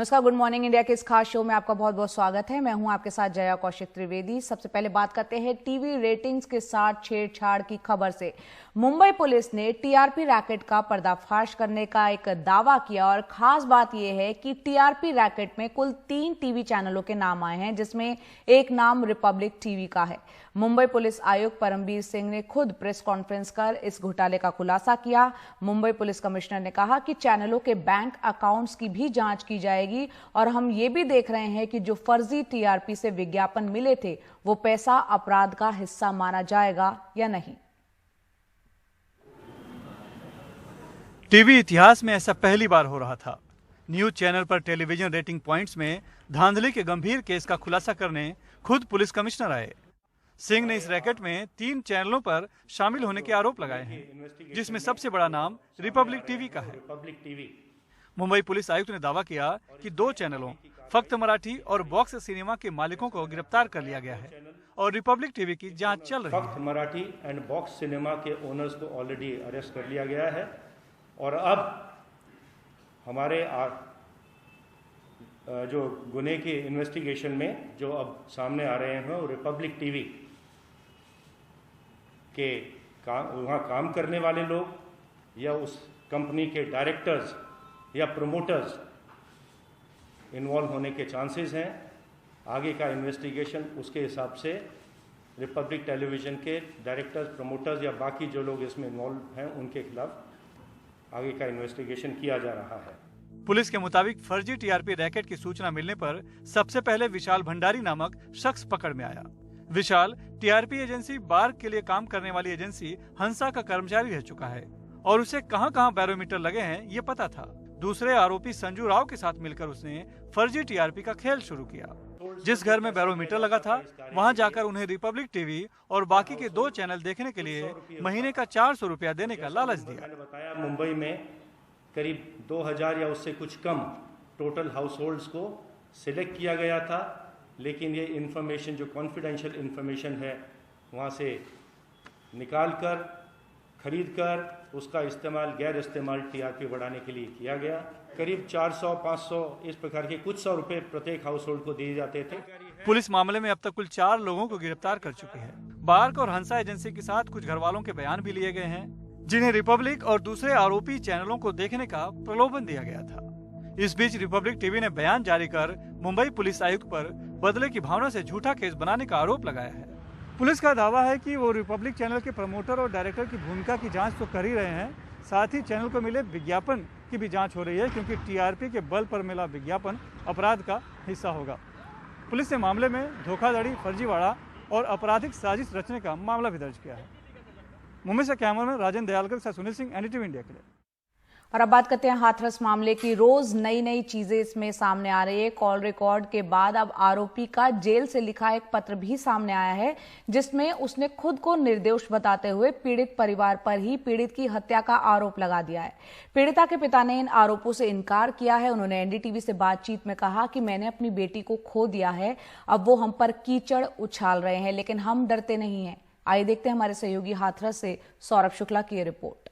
नमस्कार, good morning India के इस खास शो में आपका बहुत बहुत स्वागत है। मैं हूं आपके साथ जया कौशिक त्रिवेदी। सबसे पहले बात करते हैं टीवी रेटिंग्स के साथ छेड़छाड़ की खबर से। मुंबई पुलिस ने टीआरपी रैकेट का पर्दाफाश करने का एक दावा किया और खास बात यह है कि टीआरपी रैकेट में कुल 3 टीवी चैनलों के नाम आए हैं, जिसमें एक नाम रिपब्लिक टीवी का है। मुंबई पुलिस आयुक्त परमबीर सिंह ने खुद प्रेस कॉन्फ्रेंस कर इस घोटाले का खुलासा किया। मुंबई पुलिस कमिश्नर ने कहा कि चैनलों के बैंक अकाउंट्स की भी जांच की जाएगी और हम ये भी देख रहे हैं कि जो फर्जी टीआरपी से विज्ञापन मिले थे वो पैसा अपराध का हिस्सा माना जाएगा या नहीं। टीवी इतिहास में ऐसा पहली बार हो रहा था। न्यूज चैनल पर टेलीविजन रेटिंग पॉइंट्स में धांधली के गंभीर केस का खुलासा करने खुद पुलिस कमिश्नर आए। सिंह ने इस रैकेट में 3 चैनलों पर शामिल होने के आरोप लगाए हैं, जिसमें सबसे बड़ा नाम रिपब्लिक टीवी का है। मुंबई पुलिस आयुक्त ने दावा किया कि 2 चैनलों फक्त मराठी और बॉक्स सिनेमा के मालिकों को गिरफ्तार कर लिया गया है और रिपब्लिक टीवी की जांच चल रही है। फक्त मराठी एंड बॉक्स सिनेमा के ओनर्स को ऑलरेडी अरेस्ट कर लिया गया है और अब हमारे जो गुने के इन्वेस्टिगेशन में जो अब सामने आ रहे हैं वो रिपब्लिक टीवी के वहाँ काम करने वाले लोग या उस कंपनी के डायरेक्टर्स या प्रमोटर्स इन्वॉल्व होने के चांसेस हैं। आगे का इन्वेस्टिगेशन उसके हिसाब से रिपब्लिक टेलीविज़न के डायरेक्टर्स, प्रमोटर्स या बाकी जो लोग इसमें इन्वॉल्व हैं उनके खिलाफ आगे का इन्वेस्टिगेशन किया जा रहा है। पुलिस के मुताबिक फर्जी टीआरपी रैकेट की सूचना मिलने पर सबसे पहले विशाल भंडारी नामक शख्स पकड़ में आया। विशाल टीआरपी एजेंसी बार के लिए काम करने वाली एजेंसी हंसा का कर्मचारी रह चुका है और उसे कहां-कहां बैरोमीटर लगे हैं ये पता था। दूसरे आरोपी संजू राव के साथ मिलकर उसने फर्जी टीआरपी का खेल शुरू किया। जिस घर में बैरोमीटर लगा था वहां जाकर उन्हें रिपब्लिक टीवी और बाकी के 2 चैनल देखने के लिए महीने का 400 रुपया देने का लालच दिया। मैंने बताया मुंबई में करीब 2000 या उससे कुछ कम टोटल हाउस होल्ड्स को सिलेक्ट किया गया था, लेकिन ये इन्फॉर्मेशन जो कॉन्फिडेंशियल इन्फॉर्मेशन है वहाँ से निकाल कर खरीद कर उसका इस्तेमाल गैर इस्तेमाल टीआरपी बढ़ाने के लिए किया गया। करीब 400-500 इस प्रकार के कुछ 100 रुपए प्रत्येक हाउस होल्ड को दिए जाते थे। पुलिस मामले में अब तक कुल 4 लोगों को गिरफ्तार कर चुकी है। बार्क और हंसा एजेंसी के साथ कुछ घरवालों के बयान भी लिए गए हैं, जिन्हें रिपब्लिक और दूसरे आरोपी चैनलों को देखने का प्रलोभन दिया गया था। इस बीच रिपब्लिक टीवी ने बयान जारी कर मुंबई पुलिस आयुक्त पर बदले की भावना से झूठा केस बनाने का आरोप लगाया है। पुलिस का दावा है कि वो रिपब्लिक चैनल के प्रमोटर और डायरेक्टर की भूमिका की जांच तो कर ही रहे हैं, साथ ही चैनल को मिले विज्ञापन की भी जांच हो रही है, क्योंकि टीआरपी के बल पर मिला विज्ञापन अपराध का हिस्सा होगा। पुलिस ने मामले में धोखाधड़ी, फर्जीवाड़ा और आपराधिक साजिश रचने का मामला भी दर्ज किया है। मुंबई से कैमरामैन राजेंद्र दयालकर के साथ सुनील सिंह, एनडीटीवी इंडिया के लिए। और अब बात करते हैं हाथरस मामले की। रोज नई नई चीजें इसमें सामने आ रही है। कॉल रिकॉर्ड के बाद अब आरोपी का जेल से लिखा एक पत्र भी सामने आया है, जिसमें उसने खुद को निर्दोष बताते हुए पीड़ित परिवार पर ही पीड़ित की हत्या का आरोप लगा दिया है। पीड़िता के पिता ने इन आरोपों से इनकार किया है। उन्होंने एनडीटीवी से बातचीत में कहा कि मैंने अपनी बेटी को खो दिया है, अब वो हम पर कीचड़ उछाल रहे हैं, लेकिन हम डरते नहीं हैं। आइए देखते हैं हमारे सहयोगी हाथरस से सौरभ शुक्ला की ये रिपोर्ट।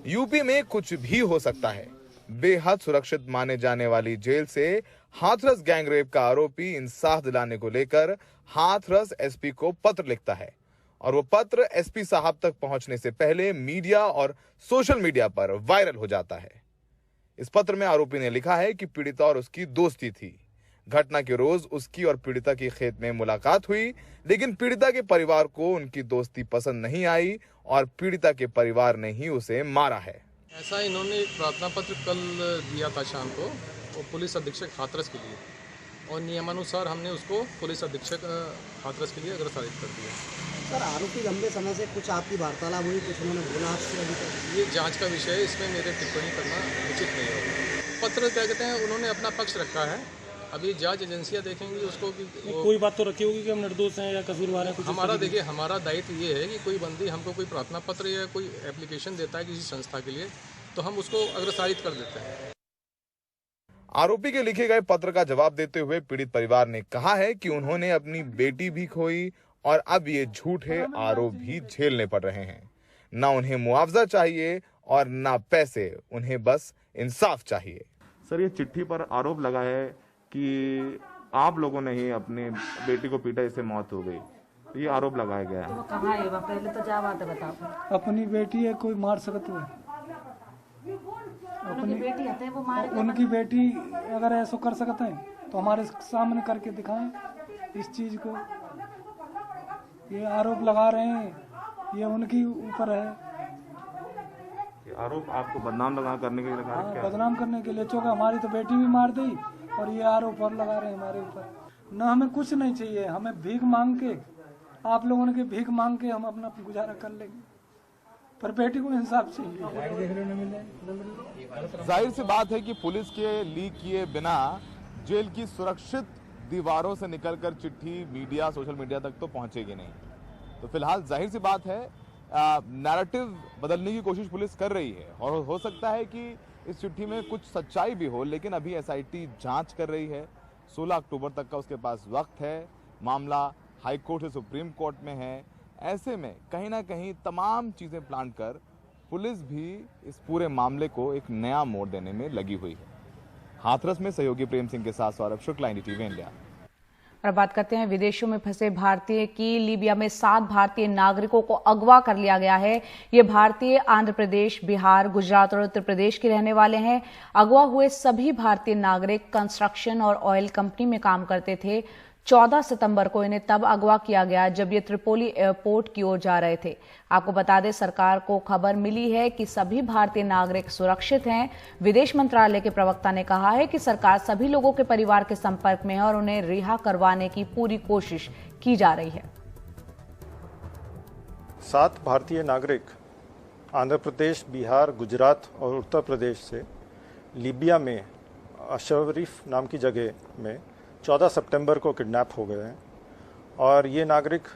यूपी में कुछ भी हो सकता है। बेहद सुरक्षित माने जाने वाली जेल से हाथरस गैंगरेप का आरोपी इंसाफ दिलाने को लेकर हाथरस एसपी को पत्र लिखता है और वो पत्र एसपी साहब तक पहुंचने से पहले मीडिया और सोशल मीडिया पर वायरल हो जाता है। इस पत्र में आरोपी ने लिखा है कि पीड़िता और उसकी दोस्ती थी। घटना के रोज उसकी और पीड़िता की खेत में मुलाकात हुई, लेकिन पीड़िता के परिवार को उनकी दोस्ती पसंद नहीं आई और पीड़िता के परिवार ने ही उसे मारा है। ऐसा इन्होंने एक प्रार्थना पत्र कल दिया था शाम को वो पुलिस अधीक्षक हाथरस के लिए, और नियमानुसार हमने उसको पुलिस अधीक्षक हाथरस के लिए अग्रसारित कर दिया। सर, आरोपी लंबे समय से कुछ आपकी वार्तालाप हुई, कुछ उन्होंने बोला आपसे? अभी तक ये जांच का विषय है, इसमें मेरे टिप्पणी करना उचित नहीं होगा। पत्र क्या कहते हैं, उन्होंने अपना पक्ष रखा है, अभी जांच एजेंसियां देखेंगी उसको कि कोई बात तो रखी होगी कि हम निर्दोष हैं या कसूरवार हैं। कुछ हमारा देखिए, हमारा दायित्व ये है कि कोई बंदी हमको कोई प्रार्थना पत्र या कोई एप्लीकेशन देता है किसी संस्था के लिए, तो हम उसको अग्रसारित कर देते हैं। आरोपी के लिखे गए पत्र का जवाब देते हुए पीड़ित परिवार ने कहा है कि उन्होंने अपनी बेटी भी खोई और अब ये झूठे आरोप भी झेलने पड़ रहे हैं। न उन्हें मुआवजा चाहिए और न पैसे, उन्हें बस इंसाफ चाहिए। सर, ये चिट्ठी पर आरोप लगा है कि आप लोगों ने ही अपनी बेटी को पीटा, इससे मौत हो गई। ये आरोप लगाया गया है। तो कहाँ है? पहले तो जा बात है, बताओ। अपनी बेटी है, कोई मार सकता है? उनकी बेटी है वो मारे। उनकी बेटी अगर ऐसा कर सकते हैं तो हमारे सामने करके दिखाएं इस चीज को। ये आरोप लगा रहे हैं, ये उनकी ऊपर है। ये आरोप आपको बदनाम लगा करने के लिए लगा हाँ, क्या? बदनाम करने के लिए। चौका हमारी तो बेटी भी मार दी और ये आरोप और लगा रहे हैं हमारे ऊपर। न हमें कुछ नहीं चाहिए, हमें भीख मांग के, आप लोगों ने भीख मांग के हम अपना गुजारा कर लेंगे, पर बेटी को इंसाफ चाहिए। जाहिर सी बात है कि पुलिस के लीक किए बिना जेल की सुरक्षित दीवारों से निकलकर चिट्ठी मीडिया, सोशल मीडिया तक तो पहुंचेगी नहीं। तो फिलहाल जाहिर सी बात है नैरेटिव बदलने की कोशिश पुलिस कर रही है और हो सकता है कि इस चिट्ठी में कुछ सच्चाई भी हो, लेकिन अभी एसआईटी जांच कर रही है। 16 अक्टूबर तक का उसके पास वक्त है। मामला हाई कोर्ट से सुप्रीम कोर्ट में है। ऐसे में कहीं ना कहीं तमाम चीजें प्लान कर पुलिस भी इस पूरे मामले को एक नया मोड़ देने में लगी हुई है। हाथरस में सहयोगी प्रेम सिंह के साथ सौरभ शुक्ला, NDTV इंडिया। और बात करते हैं विदेशों में फंसे भारतीय की। लीबिया में 7 भारतीय नागरिकों को अगवा कर लिया गया है। ये भारतीय आंध्र प्रदेश, बिहार, गुजरात और उत्तर प्रदेश के रहने वाले हैं। अगवा हुए सभी भारतीय नागरिक कंस्ट्रक्शन और ऑयल कंपनी में काम करते थे। 14 सितंबर को इन्हें तब अगवा किया गया जब ये त्रिपोली एयरपोर्ट की ओर जा रहे थे। आपको बता दें, सरकार को खबर मिली है कि सभी भारतीय नागरिक सुरक्षित हैं। विदेश मंत्रालय के प्रवक्ता ने कहा है कि सरकार सभी लोगों के परिवार के संपर्क में है और उन्हें रिहा करवाने की पूरी कोशिश की जा रही है। 7 भारतीय नागरिक आंध्र प्रदेश, बिहार, गुजरात और उत्तर प्रदेश से लीबिया में अशरीफ नाम की जगह में 14 सितंबर को किडनैप हो गए हैं और ये नागरिक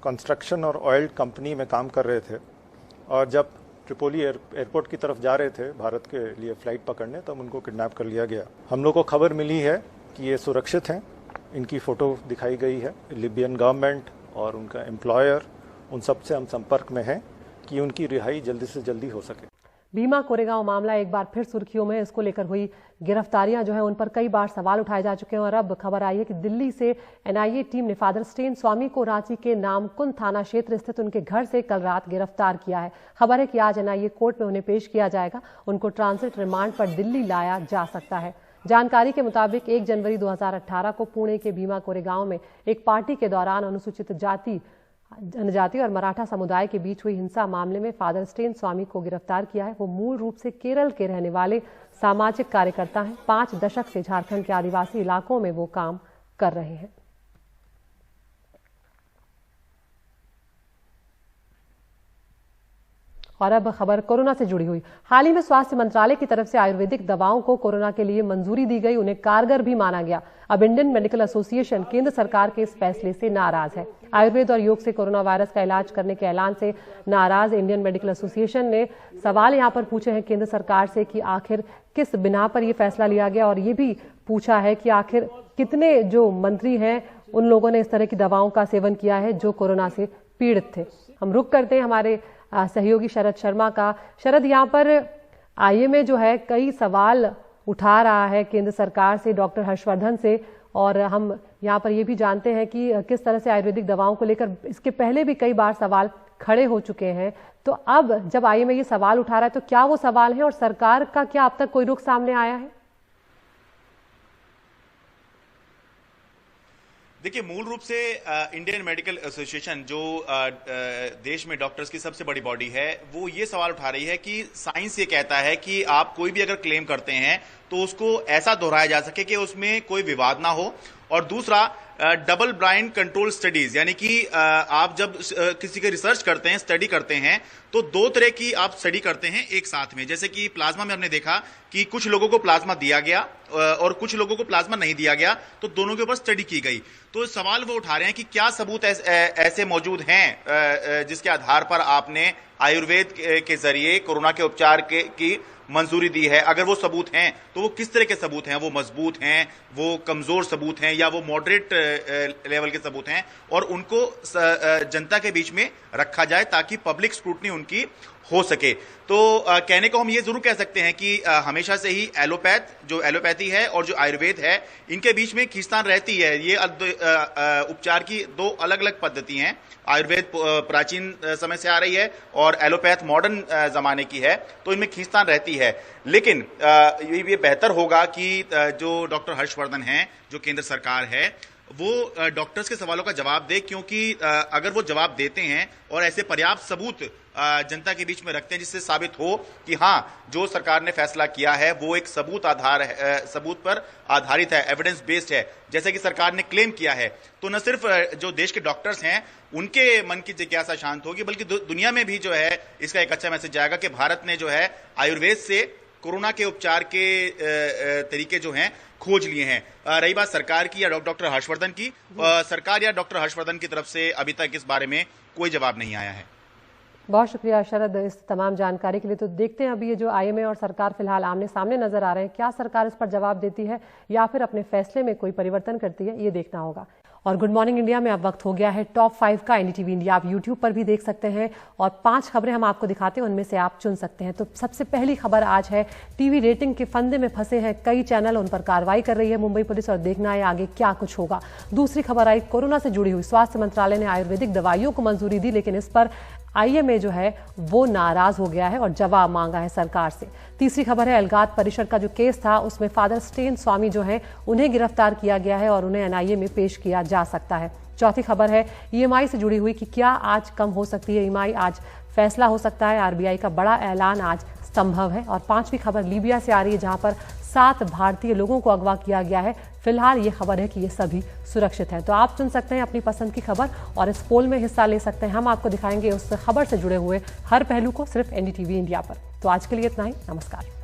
कंस्ट्रक्शन और ऑयल कंपनी में काम कर रहे थे और जब ट्रिपोली एयरपोर्ट की तरफ जा रहे थे भारत के लिए फ़्लाइट पकड़ने, तब उनको किडनैप कर लिया गया। हम लोग को खबर मिली है कि ये सुरक्षित हैं। इनकी फ़ोटो दिखाई गई है। लिबियन गवर्नमेंट और उनका एम्प्लॉयर, उन सब से हम संपर्क में हैं कि उनकी रिहाई जल्दी से जल्दी हो सके। भीमा कोरेगांव मामला एक बार फिर सुर्खियों में। इसको लेकर हुई गिरफ्तारियां जो है उन पर कई बार सवाल उठाए जा चुके हैं और अब खबर आई है कि दिल्ली से एनआईए टीम ने फादर स्टेन स्वामी को रांची के नामकुंड थाना क्षेत्र स्थित उनके घर से कल रात गिरफ्तार किया है। खबर है कि आज एनआईए कोर्ट में उन्हें पेश किया जाएगा। उनको ट्रांजिट रिमांड पर दिल्ली लाया जा सकता है। जानकारी के मुताबिक 1 जनवरी 2018 को पुणे के भीमा कोरेगांव में एक पार्टी के दौरान अनुसूचित जाति, जनजाति और मराठा समुदाय के बीच हुई हिंसा मामले में फादर स्टेन स्वामी को गिरफ्तार किया है। वो मूल रूप से केरल के रहने वाले सामाजिक कार्यकर्ता हैं। 5 दशक से झारखंड के आदिवासी इलाकों में वो काम कर रहे हैं। और अब खबर कोरोना से जुड़ी हुई। हाल ही में स्वास्थ्य मंत्रालय की तरफ से आयुर्वेदिक दवाओं को कोरोना के लिए मंजूरी दी गई, उन्हें कारगर भी माना गया। अब इंडियन मेडिकल एसोसिएशन केंद्र सरकार के इस फैसले से नाराज है। आयुर्वेद और योग से कोरोना वायरस का इलाज करने के ऐलान से नाराज इंडियन मेडिकल एसोसिएशन ने सवाल यहां पर पूछे हैं केंद्र सरकार से कि आखिर किस बिना पर यह फैसला लिया गया, और ये भी पूछा है कि आखिर कितने जो मंत्री हैं उन लोगों ने इस तरह की दवाओं का सेवन किया है जो कोरोना से पीड़ित थे। हम रुक करते हैं हमारे सहयोगी शरद शर्मा का। शरद, यहाँ पर आईएमए जो है कई सवाल उठा रहा है केंद्र सरकार से, डॉक्टर हर्षवर्धन से, और हम यहाँ पर ये भी जानते हैं कि किस तरह से आयुर्वेदिक दवाओं को लेकर इसके पहले भी कई बार सवाल खड़े हो चुके हैं। तो अब जब आईएमए ये सवाल उठा रहा है तो क्या वो सवाल है और सरकार का क्या अब तक कोई रुख सामने आया है? देखिए, मूल रूप से इंडियन मेडिकल एसोसिएशन जो देश में डॉक्टर्स की सबसे बड़ी बॉडी है, वो ये सवाल उठा रही है कि साइंस ये कहता है कि आप कोई भी अगर क्लेम करते हैं तो उसको ऐसा दोहराया जा सके कि उसमें कोई विवाद ना हो, और दूसरा डबल ब्लाइंड कंट्रोल स्टडीज, यानी कि आप जब किसी के रिसर्च करते हैं, स्टडी करते हैं, तो 2 तरह की आप स्टडी करते हैं एक साथ में। जैसे कि प्लाज्मा में हमने देखा कि कुछ लोगों को प्लाज्मा दिया गया और कुछ लोगों को प्लाज्मा नहीं दिया गया, तो दोनों के ऊपर स्टडी की गई। तो सवाल वो उठा रहे हैं कि क्या सबूत ऐसे मौजूद हैं जिसके आधार पर आपने आयुर्वेद के जरिए कोरोना के उपचार की मंजूरी दी है। अगर वो सबूत हैं तो वो किस तरह के सबूत हैं, वो मजबूत हैं, वो कमजोर सबूत हैं, या वो मॉडरेट लेवल के सबूत हैं, और उनको जनता के बीच में रखा जाए ताकि पब्लिक स्क्रूटनी उनकी हो सके। तो कहने को हम ये जरूर कह सकते हैं कि हमेशा से ही एलोपैथी है और जो आयुर्वेद है, इनके बीच में खींचतान रहती है। ये उपचार की दो अलग अलग पद्धति हैं। आयुर्वेद प्राचीन समय से आ रही है और एलोपैथ मॉडर्न जमाने की है, तो इनमें खींचतान रहती है। लेकिन ये बेहतर होगा कि जो डॉक्टर हर्षवर्धन हैं, जो केंद्र सरकार है, वो डॉक्टर्स के सवालों का जवाब दे, क्योंकि अगर वो जवाब देते हैं और ऐसे पर्याप्त सबूत जनता के बीच में रखते हैं जिससे साबित हो कि हाँ, जो सरकार ने फैसला किया है वो एक सबूत पर आधारित है, एविडेंस बेस्ड है, जैसे कि सरकार ने क्लेम किया है, तो न सिर्फ जो देश के डॉक्टर्स हैं उनके मन की जिज्ञासा शांत होगी, बल्कि दुनिया में भी जो है इसका एक अच्छा मैसेज जाएगा कि भारत ने जो है आयुर्वेद से कोरोना के उपचार के तरीके जो हैं खोज लिए हैं। रही बात सरकार की या डॉक्टर हर्षवर्धन की, सरकार या डॉक्टर हर्षवर्धन की तरफ से अभी तक इस बारे में कोई जवाब नहीं आया है। बहुत शुक्रिया शरद इस तमाम जानकारी के लिए। तो देखते हैं अभी ये जो आईएमए और सरकार फिलहाल आमने सामने नजर आ रहे हैं, क्या सरकार इस पर जवाब देती है या फिर अपने फैसले में कोई परिवर्तन करती है, ये देखना होगा। और गुड मॉर्निंग इंडिया में अब वक्त हो गया है टॉप 5 का। एनडीटीवी इंडिया आप यूट्यूब पर भी देख सकते हैं और 5 खबरें हम आपको दिखाते हैं, उनमें से आप चुन सकते हैं। तो सबसे पहली खबर आज है, टीवी रेटिंग के फंदे में फंसे हैं कई चैनल, उन पर कार्रवाई कर रही है मुंबई पुलिस और देखना है आगे क्या कुछ होगा। दूसरी खबर आई, कोरोना से जुड़ी हुई, स्वास्थ्य मंत्रालय ने आयुर्वेदिक दवाइयों को मंजूरी दी, लेकिन इस पर आईएमए जो है वो नाराज हो गया है और जवाब मांगा है सरकार से। तीसरी खबर है, अलगात परिषद का जो केस था उसमें फादर स्टेन स्वामी जो है उन्हें गिरफ्तार किया गया है और उन्हें एनआईए में पेश किया जा सकता है। चौथी खबर है ईएमआई से जुड़ी हुई कि क्या आज कम हो सकती है ईएमआई, आज फैसला हो सकता है, आरबीआई का बड़ा ऐलान आज संभव है। और पांचवी खबर लीबिया से आ रही है, जहां पर 7 भारतीय लोगों को अगवा किया गया है। फिलहाल ये खबर है कि ये सभी सुरक्षित हैं। तो आप चुन सकते हैं अपनी पसंद की खबर और इस पोल में हिस्सा ले सकते हैं। हम आपको दिखाएंगे उस खबर से जुड़े हुए हर पहलू को सिर्फ एनडीटीवी इंडिया पर। तो आज के लिए इतना ही, नमस्कार।